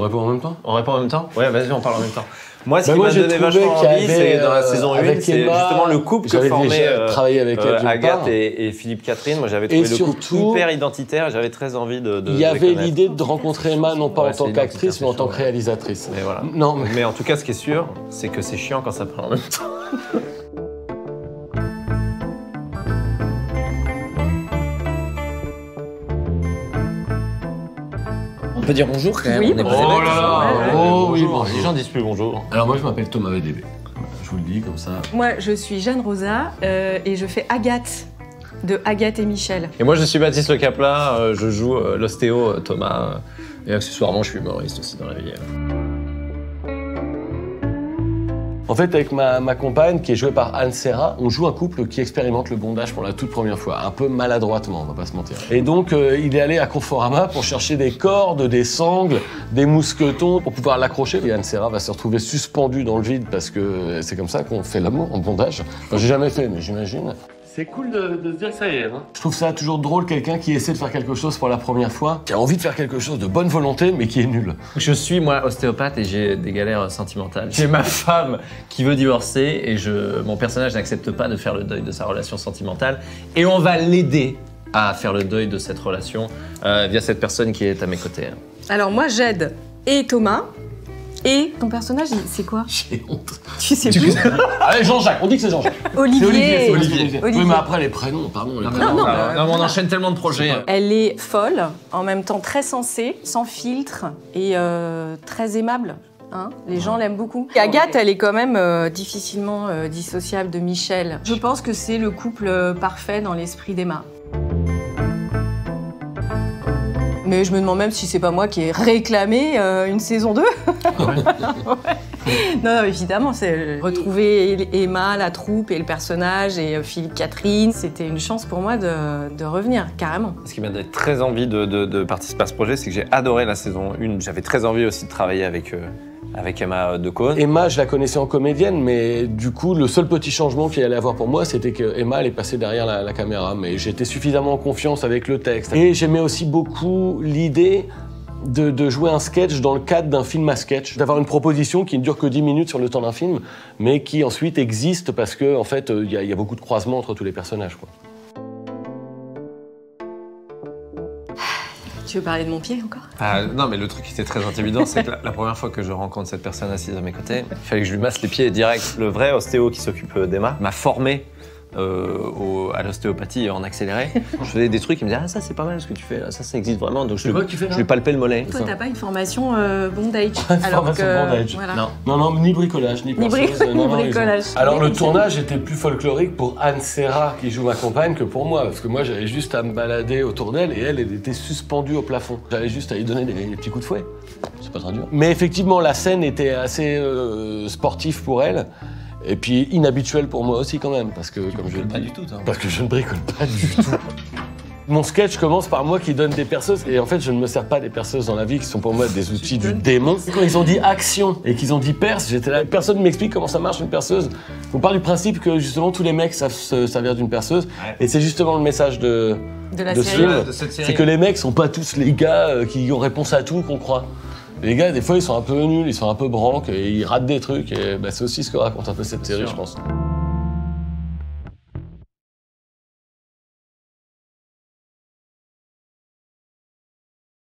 On répond en même temps? On répond en même temps? Ouais, vas-y, on parle en même temps. Moi, ce qui moi, m'a donné vachement envie, c'est dans la saison 1, c'est justement le couple que formait Agathe et Philippe Catherine. Moi, j'avais trouvé le couple hyper identitaire et j'avais très envie de Il y avait l'idée de rencontrer Emma, non pas en tant qu'actrice, mais en tant que réalisatrice. Mais voilà. Non, mais en tout cas, ce qui est sûr, c'est que c'est chiant quand ça parle en même temps. On peut dire bonjour quand même. Oui. On est Oh là là. Oh oui, bonjour. Les gens disent plus bonjour. Alors moi je m'appelle Thomas VDB. Je vous le dis comme ça. Moi, je suis Jeanne Rosa et je fais Agathe de Agathe et Michel. Et moi je suis Baptiste Le Capla, je joue l'ostéo Thomas et accessoirement je suis humoriste aussi dans la vie. En fait, avec ma compagne, qui est jouée par Anne Serra, on joue un couple qui expérimente le bondage pour la toute première fois, un peu maladroitement, on va pas se mentir. Et donc, il est allé à Conforama pour chercher des cordes, des sangles, des mousquetons pour pouvoir l'accrocher. Et Anne Serra va se retrouver suspendue dans le vide parce que c'est comme ça qu'on fait l'amour en bondage. Enfin, j'ai jamais fait, mais j'imagine. C'est cool de se dire que ça y est. Hein. Je trouve ça toujours drôle, quelqu'un qui essaie de faire quelque chose pour la première fois, qui a envie de faire quelque chose de bonne volonté, mais qui est nul. Je suis, moi, ostéopathe et j'ai des galères sentimentales. J'ai ma femme qui veut divorcer et mon personnage n'accepte pas de faire le deuil de sa relation sentimentale. Et on va l'aider à faire le deuil de cette relation via cette personne qui est à mes côtés. Alors moi, j'aide et Thomas. Et ton personnage, c'est quoi? J'ai honte. Tu sais plus. Allez, Jean-Jacques, on dit que c'est Jean-Jacques. Olivier. C'est Olivier. Oui, mais après les prénoms, pardon. Non, on enchaîne tellement de projets. Elle est folle, en même temps très sensée, sans filtre et très aimable. Hein, les gens l'aiment beaucoup. Et Agathe, elle est quand même difficilement dissociable de Michel. Je pense que c'est le couple parfait dans l'esprit d'Emma. Mais je me demande même si c'est pas moi qui ai réclamé une saison 2. Ouais. Non, évidemment, c'est retrouver Emma, la troupe et le personnage et Philippe Catherine. C'était une chance pour moi de revenir, carrément. Ce qui m'a donné très envie de participer à ce projet, c'est que j'ai adoré la saison 1. J'avais très envie aussi de travailler avec Emma Decaune. Emma, je la connaissais en comédienne, mais du coup, le seul petit changement qu'il allait avoir pour moi, c'était que Emma allait passer derrière la caméra. Mais j'étais suffisamment en confiance avec le texte. Et j'aimais aussi beaucoup l'idée de jouer un sketch dans le cadre d'un film à sketch, d'avoir une proposition qui ne dure que 10 minutes sur le temps d'un film, mais qui ensuite existe parce que, en fait, il y a beaucoup de croisements entre tous les personnages, quoi. Tu veux parler de mon pied encore? Non, mais le truc qui était très intimidant, c'est que la première fois que je rencontre cette personne assise à mes côtés, il fallait que je lui masse les pieds direct. Le vrai ostéo qui s'occupe d'Emma m'a formé à l'ostéopathie en accéléré. Je faisais des trucs, il me disait « Ah, ça c'est pas mal ce que tu fais, là. Ça existe vraiment. » Donc je lui palpais le mollet. Toi, t'as pas une formation bondage. Formation bondage. Voilà. Non, ni bricolage, ni perceuse. Ni bricolage. Alors le tournage était plus folklorique pour Anne Serra, qui joue ma compagne, que pour moi. Parce que moi, j'avais juste à me balader autour d'elle et elle était suspendue au plafond. J'avais juste à lui donner des petits coups de fouet. C'est pas très dur. Mais effectivement, la scène était assez sportive pour elle. Et puis inhabituel pour moi aussi quand même, parce que comme je pas du tout, toi. Parce que je ne bricole pas du tout. Mon sketch commence par moi qui donne des perceuses, et en fait je ne me sers pas des perceuses dans la vie, qui sont pour moi des outils du démon. Quand ils ont dit action et qu'ils ont dit perce, j'étais là, personne ne m'explique comment ça marche une perceuse. On part du principe que justement tous les mecs savent se servir d'une perceuse, et c'est justement le message de cette série. C'est que les mecs sont pas tous les gars qui ont réponse à tout qu'on croit. Les gars, des fois, ils sont un peu nuls, ils sont un peu branques, et ils ratent des trucs, et c'est aussi ce que raconte un peu cette série, je pense.